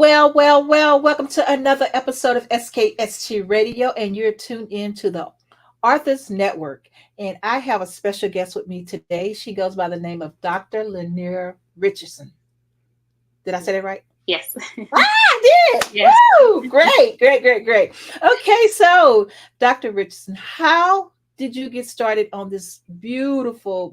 Well, welcome to another episode of SKST Radio, and you're tuned in to the Arthur's Network. And I have a special guest with me today. She goes by the name of Dr. Lyneia Richardson. Did I say that right? Yes. I did. Yes. Woo! Great. Okay, so Dr. Richardson, how did you get started on this beautiful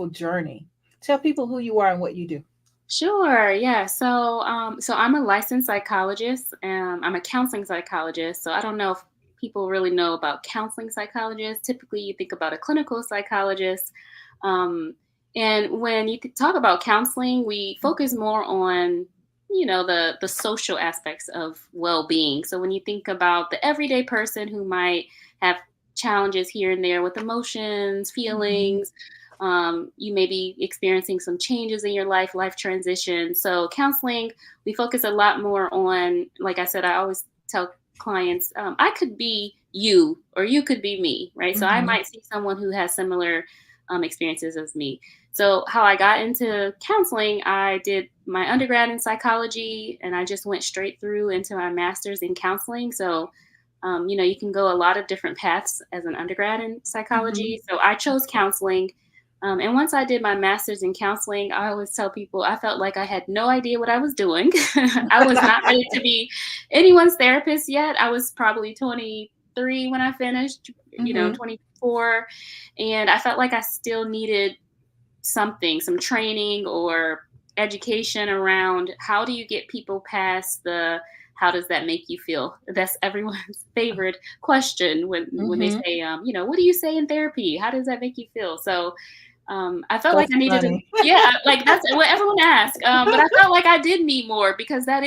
journey? Tell people who you are and what you do. Sure. Yeah. So I'm a licensed psychologist. I'm a counseling psychologist. So I don't know if people really know about counseling psychologists. Typically, you think about a clinical psychologist. Um, and when you talk about counseling, we focus more on, the social aspects of well-being. So when you think about the everyday person who might have challenges here and there with emotions, Mhm. feelings, you may be experiencing some changes in your life transition. So counseling, we focus a lot more on, like I said, I always tell clients, I could be you or you could be me, right? So I Mhm. might see someone who has similar experiences as me. So how I got into counseling, I did my undergrad in psychology and I just went straight through into my master's in counseling. So you can go a lot of different paths as an undergrad in Mhm. psychology. So I chose counseling. And once I did my master's in counseling, I always tell people I felt like I had no idea what I was doing. I was not ready to be anyone's therapist yet. I was probably 23 when I finished, Mhm. 24. And I felt like I still needed some training or education around how do you get people past the how does that make you feel? That's everyone's favorite question when they Mhm. say, what do you say in therapy? How does that make you feel? So I felt like That's I needed to, funny. yeah, like that's what everyone asks. But I felt like I did need more because that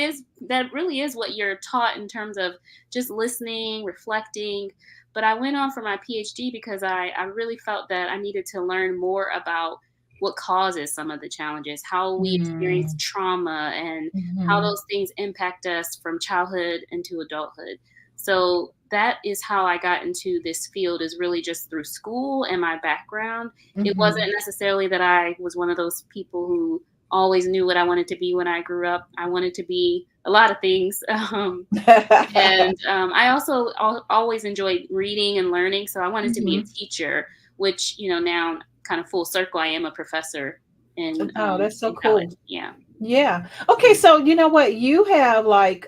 really is what you're taught in terms of just listening, reflecting. But I went on for my PhD because I really felt that I needed to learn more about what causes some of the challenges, how we experience Mm. trauma, and how Mhm. those things impact us from childhood into adulthood. So that is how I got into this field, is really just through school and my background. It Mhm. wasn't necessarily that I was one of those people who always knew what I wanted to be when I grew up. I wanted to be a lot of things. And I also always enjoyed reading and learning. So I wanted to be a Mhm. teacher, which, now kind of full circle, I am a professor Oh, that's so in college. cool. Yeah. Yeah. Okay, so you know what? You have like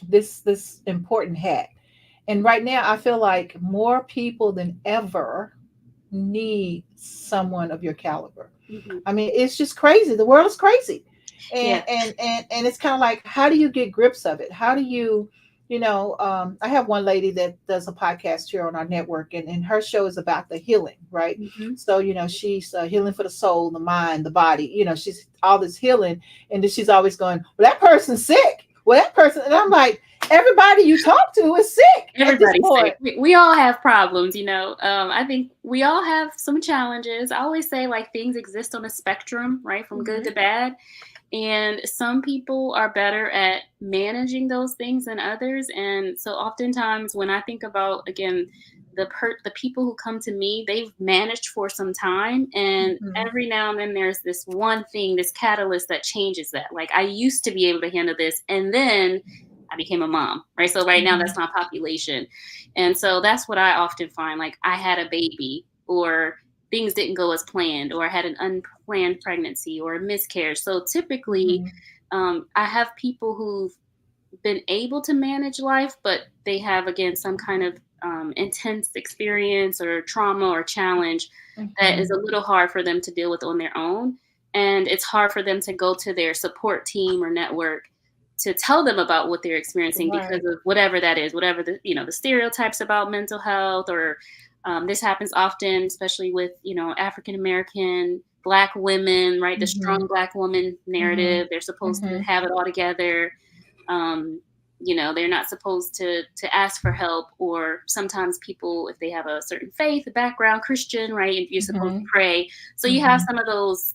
this important hat. And right now I feel like more people than ever need someone of your caliber. Hmm. I mean, it's just crazy. The world is crazy. And Yeah. it's kind of like, how do you get grips of it? How do you, I have one lady that does a podcast here on our network, and her show is about the healing, right? Hmm. So, she's healing for the soul, the mind, the body. She's all this healing. And then she's always going, well, that person's sick. Well, that person. And I'm like, everybody you talk to is sick at this Everybody's point. sick. We all have problems, I think we all have some challenges. I always say like things exist on a spectrum, right? From good Hmm. to bad. And some people are better at managing those things than others. And so oftentimes when I think about, again, the people who come to me, they've managed for some time, and Hmm. every now and then there's this one thing, this catalyst that changes that. Like I used to be able to handle this, and then I became a mom, right? So right now Hmm. that's my population. And so that's what I often find. Like I had a baby, or things didn't go as planned, or I had an unplanned pregnancy or a miscarriage. So typically, Hmm. I have people who've been able to manage life, but they have, again, some kind of intense experience or trauma or challenge that is Hmm. a little hard for them to deal with on their own. And it's hard for them to go to their support team or network to tell them about what they're experiencing because Right. of whatever that is, whatever the stereotypes about mental health, or this happens often, especially with African American Black women, right? The Mhm. strong Black woman Mhm. narrative. They're supposed to Mhm. have it all together. um, they're not supposed to ask for help, or sometimes people, if they have a certain faith, a background, Christian, right, and you're supposed to Mhm. pray. So you have Mhm. some of those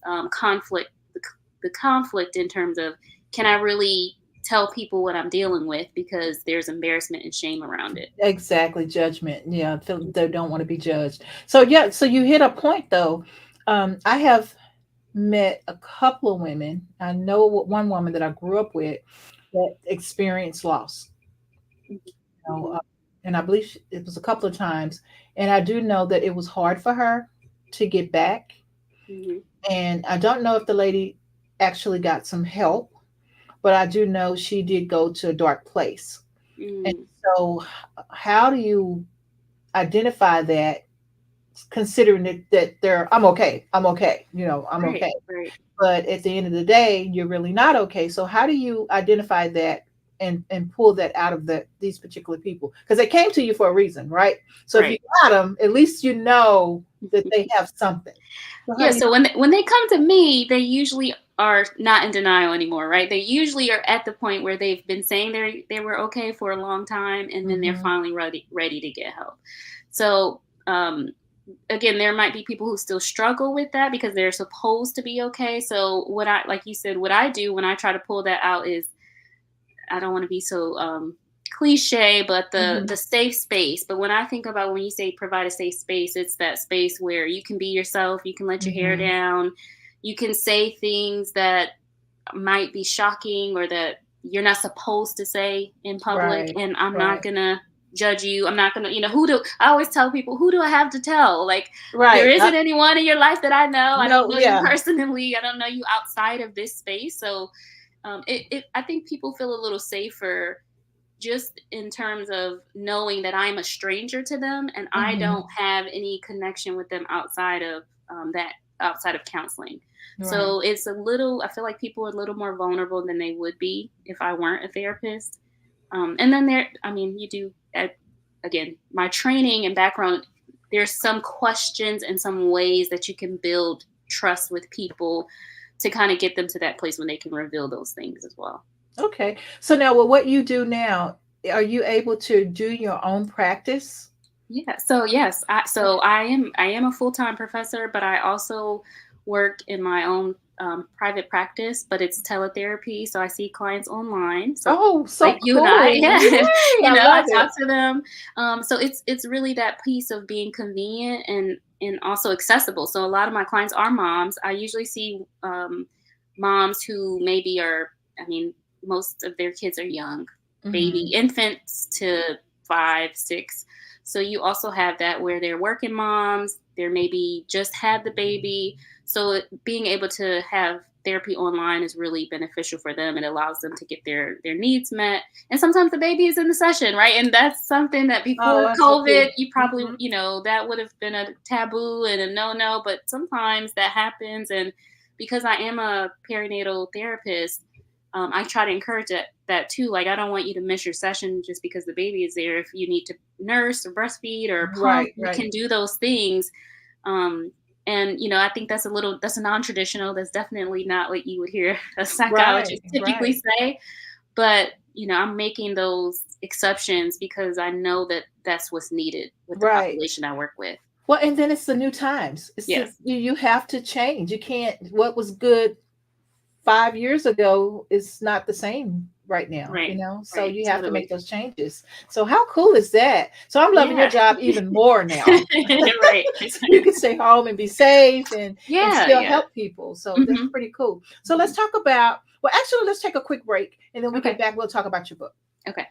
the conflict in terms of, can I really tell people what I'm dealing with, because there's embarrassment and shame around it. Exactly, judgment. Yeah, they don't want to be judged. So yeah, so you hit a point though. I have met a couple of women. I know one woman that I grew up with. that experienced loss. You know, Mhm. and I believe it was a couple of times. And I do know that it was hard for her to get back. Mhm. And I don't know if the lady actually got some help, but I do know she did go to a dark place. And Mm. so, how do you identify that, considering that I'm okay, I'm Right. okay, Right. but at the end of the day, you're really not okay. So how do you identify that and pull that out of these particular people? Because they came to you for a reason, right? So if you Right. got them, at least you know that they have something. So how Yeah, do you? so when they come to me, they usually are not in denial anymore, right? They usually are at the point where they've been saying they were okay for a long time, and then they're Hmm. finally ready to get help. So again, there might be people who still struggle with that because they're supposed to be okay. So what I like you said, what I do when I try to pull that out is I don't want to be so cliche, but Hmm. the safe space. But when I think about when you say provide a safe space, it's that space where you can be yourself, you can let your hair Hmm. down, you can say things that might be shocking or that you're not supposed to say in public, Right. and I'm not Right. gonna judge you. I'm not gonna, who do I always tell people, who do I have to tell? Like, there Right. isn't anyone in your life that I know. I don't No. know you Yeah. personally. I don't know you outside of this space. So I think people feel a little safer just in terms of knowing that I'm a stranger to them and I don't Hmm. have any connection with them outside of that outside of counseling. Right. So it's a little, I feel like people are a little more vulnerable than they would be if I weren't a therapist. And then I mean, you do, again, my training and background, there's some questions and some ways that you can build trust with people to kind of get them to that place when they can reveal those things as well. Okay. So now, with what you do now, are you able to do your own practice? Yeah. So yes, I am a full time professor, but I also work in my own private practice. But it's teletherapy, so I see clients online. So Oh, like so you and I, cool. yeah, Yay, I I love talk it. to them. So it's really that piece of being convenient and also accessible. So a lot of my clients are moms. I usually see moms who maybe are. I mean, most of their kids are young, baby Mhm. infants to 5, 6. So you also have that where they're working moms, they're maybe just had the baby. So being able to have therapy online is really beneficial for them. It allows them to get their needs met. And sometimes the baby is in the session, right? And that's something that Oh, before that's so COVID, cool. you probably, Mhm. that would have been a taboo and a no-no, but sometimes that happens. And because I am a perinatal therapist, I try to encourage that too. Like, I don't want you to miss your session just because the baby is there. If you need to nurse or breastfeed or pump, Right, you right. can do those things. Um, and I think that's a non-traditional. That's definitely not what you would hear a Right, psychologist typically right, say. But I'm making those exceptions because I know that that's what's needed with the right. population I work with. Well, and then it's the new times. Yes. You have to change. You can't, what was good 5 years ago is not the same right now, Right. so Right. you have to Totally. make those changes. So how cool is that? So I'm loving your Yeah. job even more now. Right. You can stay home and be safe and Yeah. still Yeah. help people. So that's Hmm. pretty cool. So let's talk about, well, actually, let's take a quick break and then we get Okay. back. We'll talk about your book. Okay.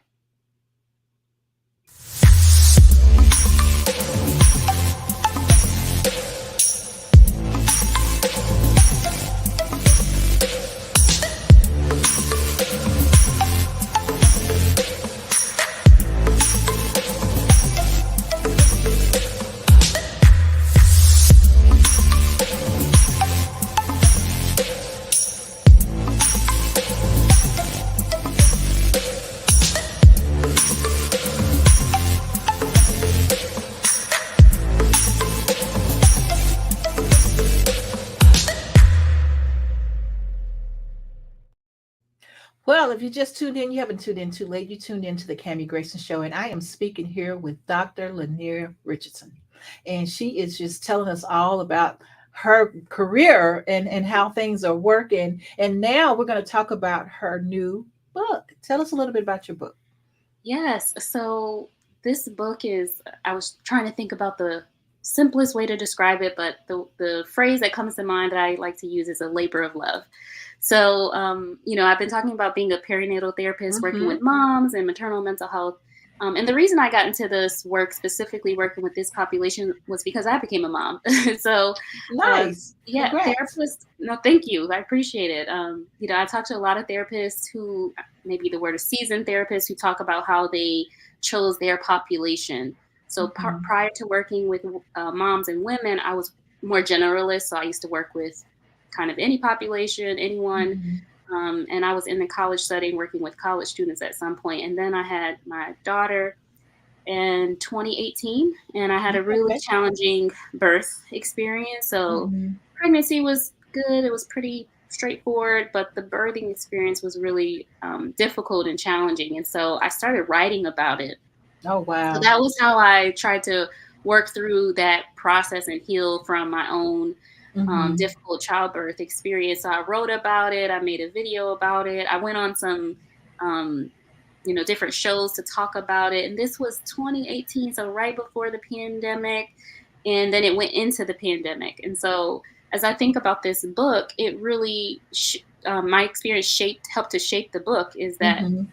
Well, if you just tuned in, you haven't tuned in too late. You tuned in to the Cami Grayson Show, and I am speaking here with Dr. Lyneia Richardson. And she is just telling us all about her career and how things are working. And now we're going to talk about her new book. Tell us a little bit about your book. Yes. So this book is, I was trying to think about the simplest way to describe it, but the phrase that comes to mind that I like to use is a labor of love. So, I've been talking about being a perinatal therapist, working with Mm-hmm. moms and maternal mental health. And the reason I got into this work, specifically working with this population, was because I became a mom. So, uh, Nice. yeah, Congrats. therapists. No, thank you. I appreciate it. I talk to a lot of therapists who, maybe the word is seasoned therapists, who talk about how they chose their population. So Mhm. prior to working with moms and women, I was more generalist. So I used to work with kind of any population, anyone. Mhm. And I was in the college setting working with college students at some point. And then I had my daughter in 2018, and I had a really Okay. challenging birth experience. So Mhm. pregnancy was good, it was pretty straightforward, but the birthing experience was really difficult and challenging. And so I started writing about it. Oh So wow. that was how I tried to work through that process and heal from my own Mhm. difficult childbirth experience. So I wrote about it. I made a video about it. I went on some, um, different shows to talk about it. And this was 2018, so right before the pandemic. And then it went into the pandemic. And so as I think about this book, it really, my experience helped to shape the book. Is that Mhm.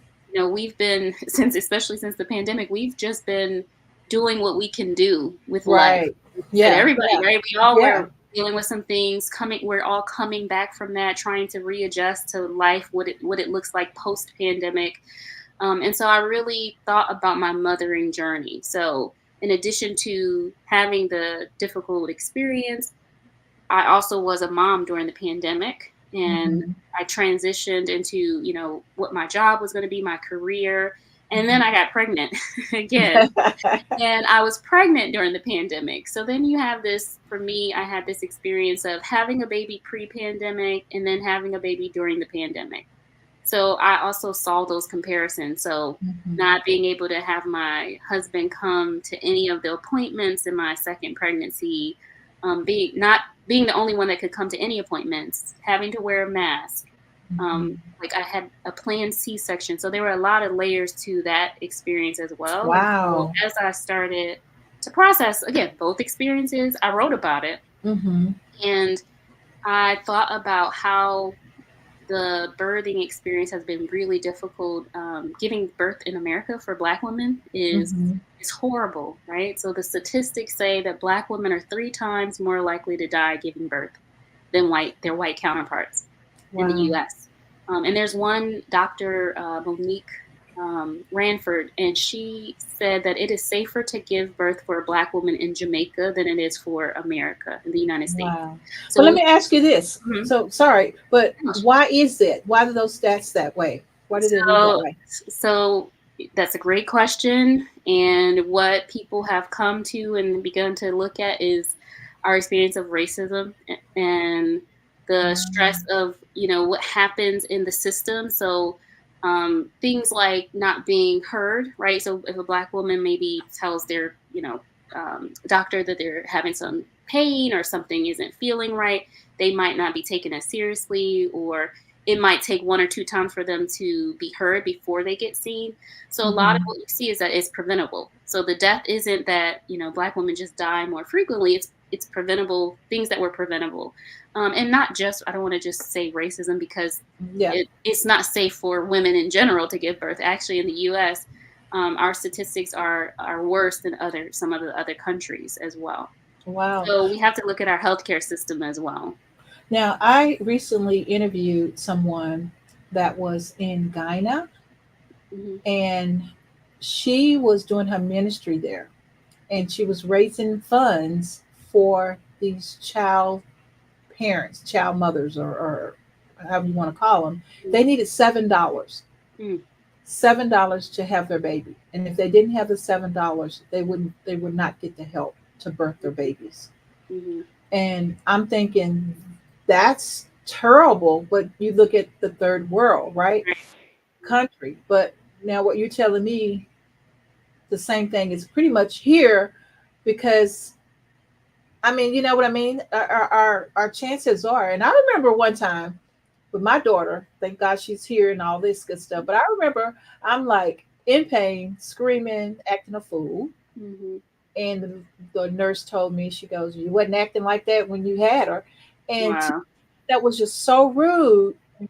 we've been especially since the pandemic, we've just been doing what we can do with life. Right. Like you said, Yeah. everybody, Yeah. right? We all Yeah. were dealing with some things we're all coming back from that, trying to readjust to life, what it looks like post pandemic. And so I really thought about my mothering journey. So in addition to having the difficult experience, I also was a mom during the pandemic, and Mhm. I transitioned into, what my job was going to be, my career. And then Mhm. I got pregnant again. And I was pregnant during the pandemic. So then you have this, for me, I had this experience of having a baby pre pandemic and then having a baby during the pandemic. So I also saw those comparisons. So Mhm. not being able to have my husband come to any of the appointments in my second pregnancy, being the only one that could come to any appointments, having to wear a mask. Mhm. Like I had a planned C-section. So there were a lot of layers to that experience as well. And so Wow. as I started to process, again, both experiences, I wrote about it. Mhm. And I thought about how the birthing experience has been really difficult. Giving birth in America for Black women Mhm. is horrible, right? So the statistics say that Black women are 3 times more likely to die giving birth than their white counterparts in the Wow. U.S. And there's one Dr. Monique Ranford, and she said that it is safer to give birth for a Black woman in Jamaica than it is for America in the United States. Wow. So But when let me ask you this. Mhm. So sorry, but why is it? Why are those stats that way? Why do they read that So, way? so that's a great question. And what people have come to and begun to look at is our experience of racism and the stress Um, of, what happens in the system. So, things like not being heard, right? So if a Black woman maybe tells their, doctor that they're having some pain or something isn't feeling right, they might not be taken as seriously, or it might take 1 or 2 times for them to be heard before they get seen. So a lot of mhm. what you see is that it's preventable. So the death isn't that, Black women just die more frequently. It's preventable, things that were preventable. And not just, I don't want to just say racism, because Yeah. it's not safe for women in general to give birth. Actually, in the US, our statistics are worse than some of the other countries as well. Wow. So we have to look at our healthcare system as well. Now, I recently interviewed someone that was in Ghana, Hmm. and she was doing her ministry there, and she was raising funds for these child parents, child mothers, or however you want to call them. They needed $7, $7 to have their baby, and if they didn't have the $7, they would not get the help to birth their babies. Hmm. And I'm thinking that's terrible. But you look at the third world, right? Country. But now what you're telling me, the same thing is pretty much here, because I mean, you know what I mean? Our chances are, and I remember one time with my daughter, thank God she's here and all this good stuff. But I remember I'm like in pain, screaming, acting a fool. Hmm. And the nurse told me, she goes, "You wasn't acting like that when you had her." And Wow. that was just so rude and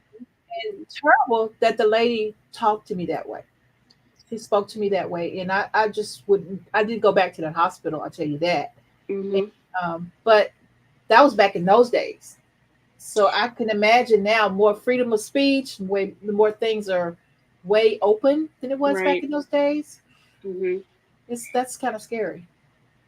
terrible that the lady talked to me that way. She spoke to me that way. And I just wouldn't, I didn't go back to the hospital, I'll tell you that. And, Hmm. but that was back in those days. So I can imagine now more freedom of speech, way more things are way open than it was back Right. in those days. Hmm. That's kind of scary.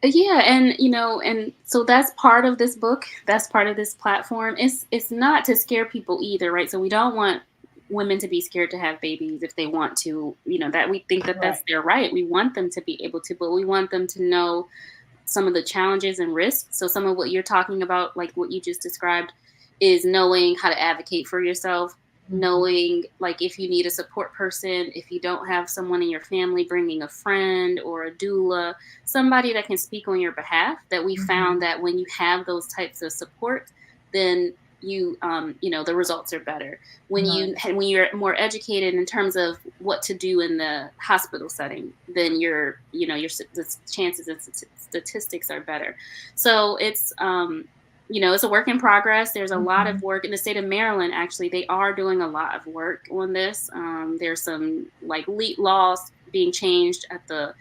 Yeah, and and so that's part of this book. That's part of this platform. It's not to scare people either, right? So we don't want women to be scared to have babies if they want to. That we think that Right. that's their right. We want them to be able to, but we want them to know some of the challenges and risks. So some of what you're talking about, like what you just described, is knowing how to advocate for yourself, Hmm. knowing like if you need a support person, if you don't have someone in your family, bringing a friend or a doula, somebody that can speak on your behalf. That we Hmm. found that when you have those types of support, then the results are better when Right. you're more educated in terms of what to do in the hospital setting. Then the chances and statistics are better. So it's a work in progress. There's a lot of Hmm. work in the state of Maryland. Actually, they are doing a lot of work on this. There's some like laws being changed at the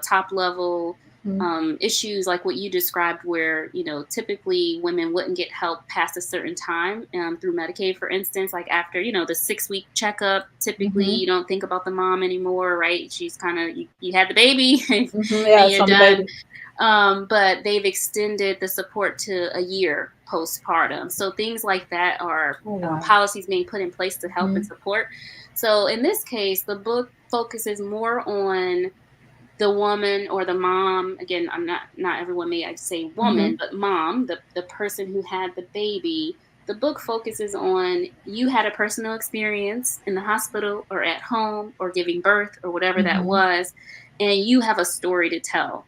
top level. Hmm. Issues like what you described, where typically women wouldn't get help past a certain time through Medicaid, for instance, like after the 6-week checkup. Typically, Hmm. you don't think about the mom anymore, right? She's kind of you had the baby and Hmm. Yeah, it's you're on the done. baby. But they've extended the support to a year postpartum. So things like that are Oh wow. policies being put in place to help Hmm. and support. So in this case, the book focuses more on the woman or the mom. Again, I'm not everyone may I say Hmm. woman, but mom, the person who had the baby. The book focuses on you had a personal experience in the hospital or at home or giving birth or whatever that Hmm. was, and you have a story to tell.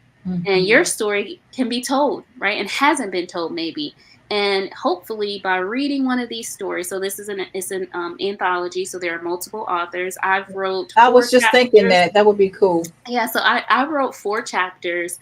And your Hmm. story can be told, right? And hasn't been told maybe. And hopefully by reading one of these stories, so this is an anthology, so there are multiple authors. I've wrote I four was just thinking chapters. that would be cool. Yeah, so I wrote 4 chapters,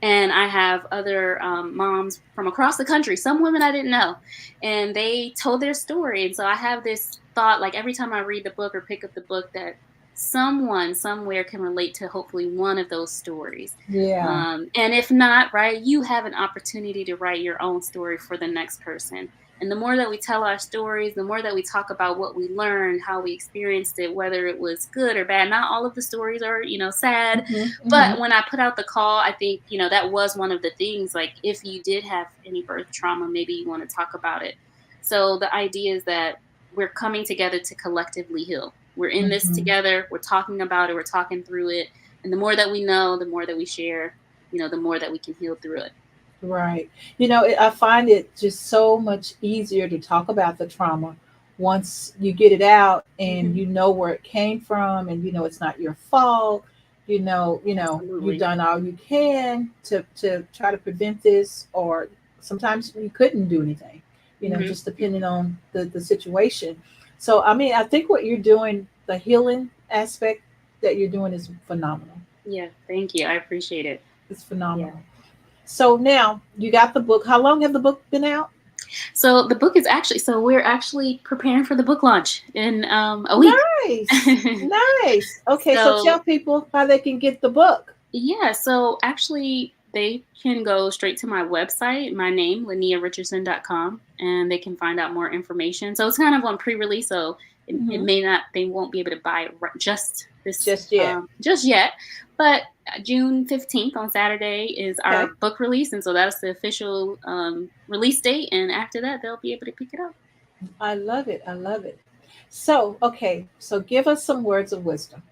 and I have other moms from across the country, some women I didn't know, and they told their story. And so I have this thought, like every time I read the book or pick up the book, that someone somewhere can relate to hopefully one of those stories. Yeah. And if not, right, you have an opportunity to write your own story for the next person. And the more that we tell our stories, the more that we talk about what we learned, how we experienced it, whether it was good or bad. Not all of the stories are, sad. Hmm. Hmm. But when I put out the call, I think, that was one of the things. Like, if you did have any birth trauma, maybe you want to talk about it. So the idea is that we're coming together to collectively heal. We're in this Hmm. together. We're talking about it. We're talking through it. And the more that we know, the more that we share, the more that we can heal through it. Right. I find it just so much easier to talk about the trauma once you get it out and Hmm. you know where it came from, and you know it's not your fault. You've Absolutely. done all you can to try to prevent this, or sometimes you couldn't do anything, Hmm. just depending on the situation. So I mean, I think what you're doing, the healing aspect that you're doing is phenomenal. Yeah. Thank you. I appreciate it. It's Yeah. phenomenal. So now you got the book. How long have the book been out? So the book is actually, so we're actually preparing for the book launch in a week. Nice. Nice. Okay, so So tell people how they can get the book. yeah, so actually they can go straight to my website, my name, LyneiaRichardson.com, and they can find out more information. So it's kind of on pre-release, so it Hmm. may not, they won't be able to buy it Just yet. just yet. But June 15th on Saturday is Okay. our book release, and so that's the official release date. And after that, they'll be able to pick it up. I love it. I love it. So, okay, so give us some words of wisdom.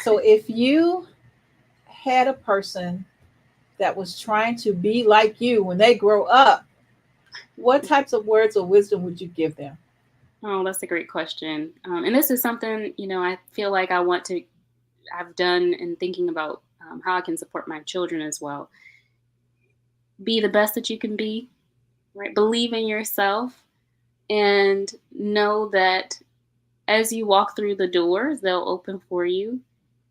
So, if you had a person that was trying to be like you when they grow up, what types of words of wisdom would you give them? Oh, that's a great question. And this is something, I feel like I've done in thinking about how I can support my children as well. Be the best that you can be, right? Believe in yourself and know that as you walk through the doors, they'll open for you.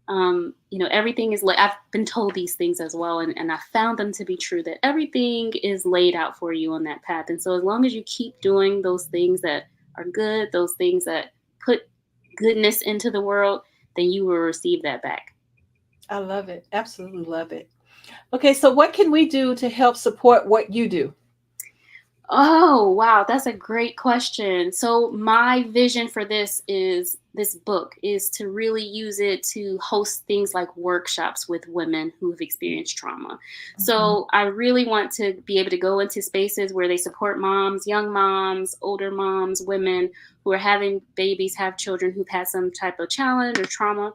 Everything is I've been told these things as well, and I found them to be true, that everything is laid out for you on that path. And so as long as you keep doing those things that are good, those things that put goodness into the world, then you will receive that back. I love it. Absolutely love it. Okay, so what can we do to help support what you do? Oh, wow, that's a great question. So my vision for this book is to really use it to host things like workshops with women who've experienced trauma. Mhm. So I really want to be able to go into spaces where they support moms, young moms, older moms, women who are having babies, have children who've had some type of challenge or trauma.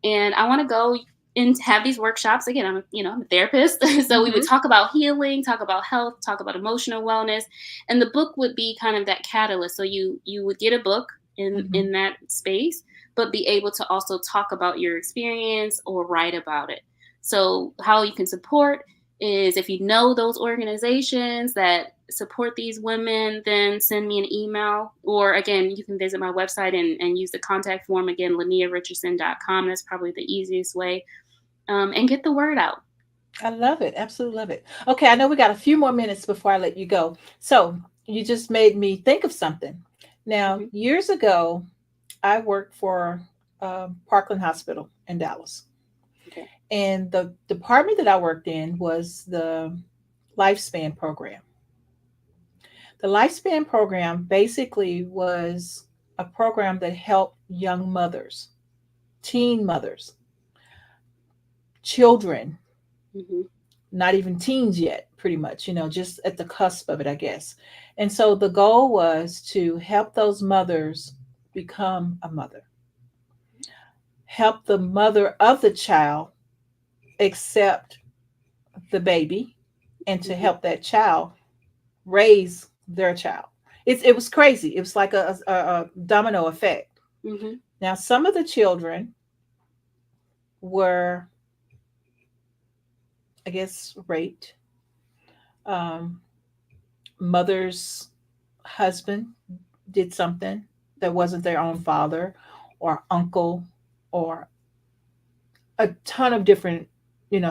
And I want to go and have these workshops. Again, I'm a therapist. So we would Mhm. talk about healing, talk about health, talk about emotional wellness, and the book would be kind of that catalyst. So you would get a book Mhm. in that space, but be able to also talk about your experience or write about it. So how you can support is, if you know those organizations that support these women, then send me an email. Or again, you can visit my website and use the contact form, again, LyneiaRichardson.com. That's probably the easiest way, and get the word out. I love it. Absolutely love it. Okay, I know we got a few more minutes before I let you go. So you just made me think of something. Now, Hmm. years ago, I worked for Parkland Hospital in Dallas. Okay. And the department that I worked in was the lifespan program. The lifespan program basically was a program that helped young mothers, teen mothers, children, Hmm. not even teens yet, pretty much, just at the cusp of it, I guess. And so the goal was to help those mothers become a mother, help the mother of the child accept the baby, and to Hmm. help that child raise their child. It was crazy. It was like a domino effect. Hmm. Now, some of the children were, I guess, raped. Um, Mother's husband did something that wasn't their own father or uncle, or a ton of different,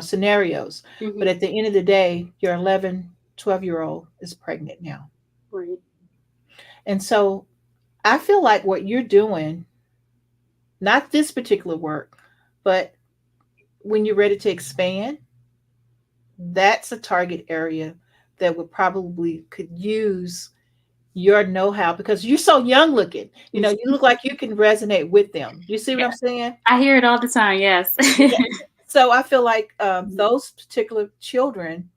scenarios. But Hmm. at the end of the day, your 11, 12-year old is pregnant now. Right. And so I feel like what you're doing, not this particular work, but when you're ready to expand, that's a target area that would probably could use your know-how, because you're so young looking. You look like you can resonate with them. You see what Yeah, I'm saying? I hear it all the time. Yes. Yeah. So I feel like Mhm. those particular children,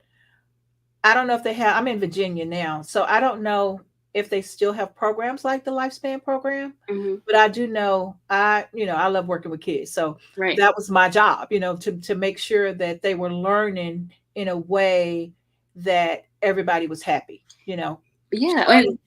I don't know if they have, I'm in Virginia now, so I don't know if they still have programs like the lifespan program, Mhm. but I do know I love working with kids. So Right. that was my job, to make sure that they were learning in a way that everybody was happy, Yeah. showing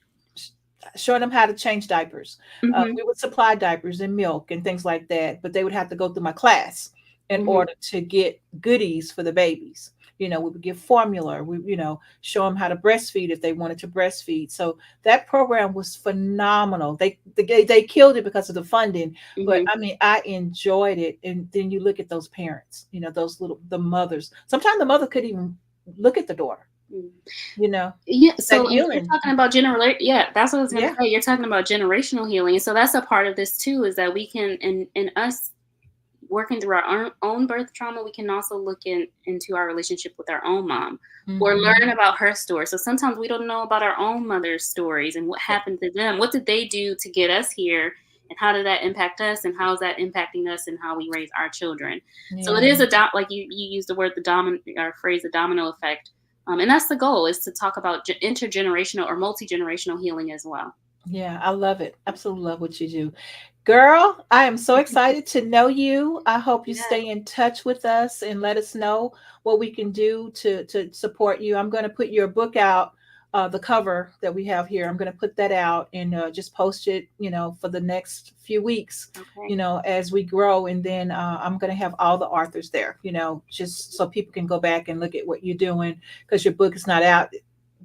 showing them how to change diapers. Mhm. We would supply diapers and milk and things like that, but they would have to go through my class in Mhm. order to get goodies for the babies. We would give formula. We, show them how to breastfeed if they wanted to breastfeed. So that program was phenomenal. They killed it because of the funding, but Mhm. I mean, I enjoyed it. And then you look at those parents, those the mothers. Sometimes the mother could even look at the daughter. Mhm. You know, Yeah. that So, and you're healing. talking about yeah, that's what I was gonna Yeah. say. You're talking about generational healing. So that's a part of this too, is that we can, in us working through our own birth trauma, we can also look into our relationship with our own mom, or Hmm. learn about her story. So sometimes we don't know about our own mother's stories and what happened to them. What did they do to get us here? And how did that impact us? And how is that impacting us and how we raise our children? So it Yeah. is like you used the word, the domino, or phrase, the domino effect. And that's the goal, is to talk about intergenerational or multi-generational healing as well. Yeah, I love it. Absolutely love what you do. Girl, I am so excited to know you. I hope you Yeah. stay in touch with us and let us know what we can do to support you. I'm going to put your book out, the cover that we have here. I'm going to put that out and just post it, for the next few weeks, Okay. as we grow. And then I'm going to have all the authors there, just so people can go back and look at what you're doing, because your book is not out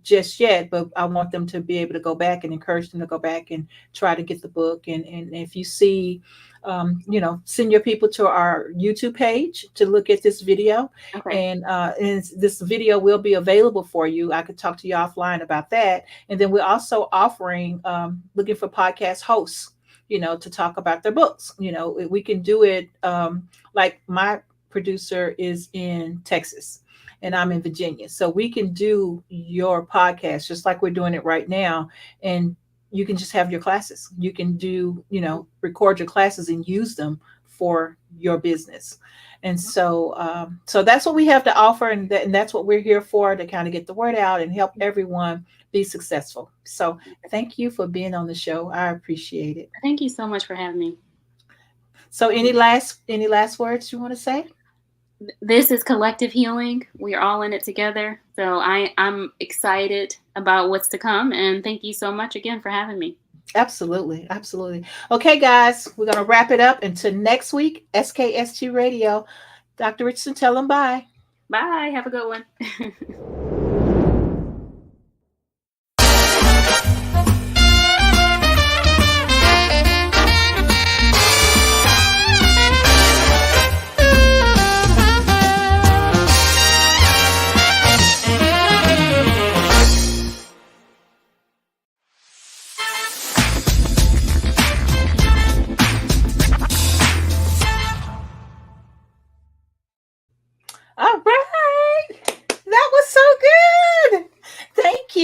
just yet, but I want them to be able to go back and encourage them to go back and try to get the book. And if you see, send your people to our YouTube page to look at this video. Okay. And this video will be available for you. I could talk to you offline about that. And then we're also offering, looking for podcast hosts, to talk about their books. We can do it, like my producer is in Texas and I'm in Virginia. So we can do your podcast just like we're doing it right now. And you can just have your classes. You can do, record your classes and use them for your business. And so that's what we have to offer. And that's what we're here for, to kind of get the word out and help everyone be successful. So thank you for being on the show. I appreciate it. Thank you so much for having me. So any last words you want to say? This is collective healing. We are all in it together. So I'm excited about what's to come. And thank you so much again for having me. Absolutely. Absolutely. Okay, guys, we're going to wrap it up until next week. SKST Radio. Dr. Richardson, tell them bye. Bye. Have a good one.